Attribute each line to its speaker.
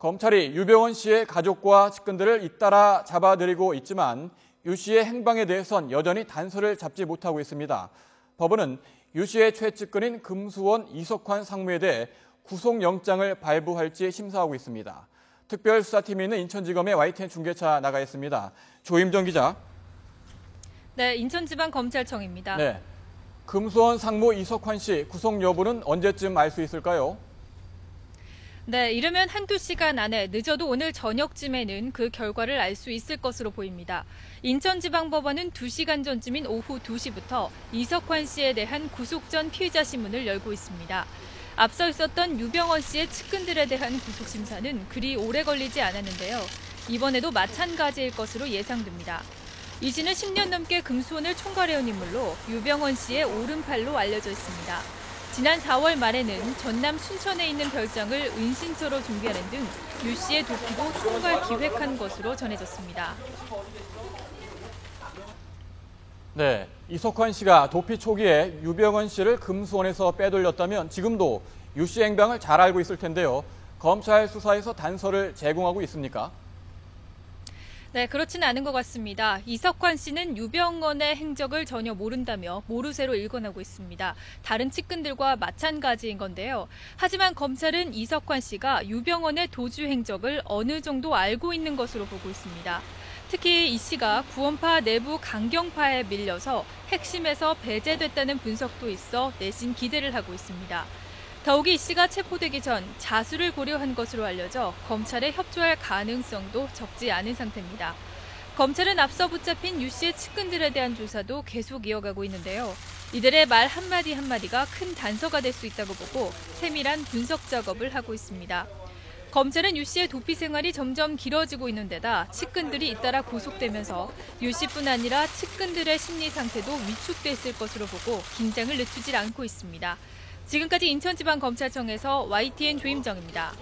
Speaker 1: 검찰이 유병헌 씨의 가족과 측근들을 잇따라 잡아들이고 있지만 유 씨의 행방에 대해선 여전히 단서를 잡지 못하고 있습니다. 법원은 유 씨의 최측근인 금수원 이석환 상무에 대해 구속영장을 발부할지 심사하고 있습니다. 특별수사팀이 있는 인천지검의 YTN 중계차 나가 있습니다. 조임정 기자.
Speaker 2: 네, 인천지방검찰청입니다.
Speaker 1: 네, 금수원 상무 이석환 씨 구속 여부는 언제쯤 알 수 있을까요?
Speaker 2: 네, 이르면 한두 시간 안에 늦어도 오늘 저녁쯤에는 그 결과를 알 수 있을 것으로 보입니다. 인천지방법원은 2시간 전쯤인 오후 2시부터 이석환 씨에 대한 구속 전 피의자 신문을 열고 있습니다. 앞서 있었던 유병헌 씨의 측근들에 대한 구속 심사는 그리 오래 걸리지 않았는데요. 이번에도 마찬가지일 것으로 예상됩니다. 이 씨는 10년 넘게 금수원을 총괄해온 인물로 유병헌 씨의 오른팔로 알려져 있습니다. 지난 4월 말에는 전남 순천에 있는 별장을 은신처로 준비하는 등 유 씨의 도피도 총괄 기획한 것으로 전해졌습니다.
Speaker 1: 네, 이석환 씨가 도피 초기에 유병헌 씨를 금수원에서 빼돌렸다면 지금도 유 씨 행방을 잘 알고 있을 텐데요. 검찰 수사에서 단서를 제공하고 있습니까?
Speaker 2: 네, 그렇지는 않은 것 같습니다. 이석환 씨는 유병헌의 행적을 전혀 모른다며 모르쇠로 일관하고 있습니다. 다른 측근들과 마찬가지인 건데요. 하지만 검찰은 이석환 씨가 유병헌의 도주 행적을 어느 정도 알고 있는 것으로 보고 있습니다. 특히 이 씨가 구원파 내부 강경파에 밀려서 핵심에서 배제됐다는 분석도 있어 내심 기대를 하고 있습니다. 더욱이 이 씨가 체포되기 전 자수를 고려한 것으로 알려져 검찰에 협조할 가능성도 적지 않은 상태입니다. 검찰은 앞서 붙잡힌 유 씨의 측근들에 대한 조사도 계속 이어가고 있는데요. 이들의 말 한마디 한마디가 큰 단서가 될 수 있다고 보고 세밀한 분석 작업을 하고 있습니다. 검찰은 유 씨의 도피 생활이 점점 길어지고 있는 데다 측근들이 잇따라 구속되면서 유 씨뿐 아니라 측근들의 심리 상태도 위축돼 있을 것으로 보고 긴장을 늦추질 않고 있습니다. 지금까지 인천지방검찰청에서 YTN 조임정입니다.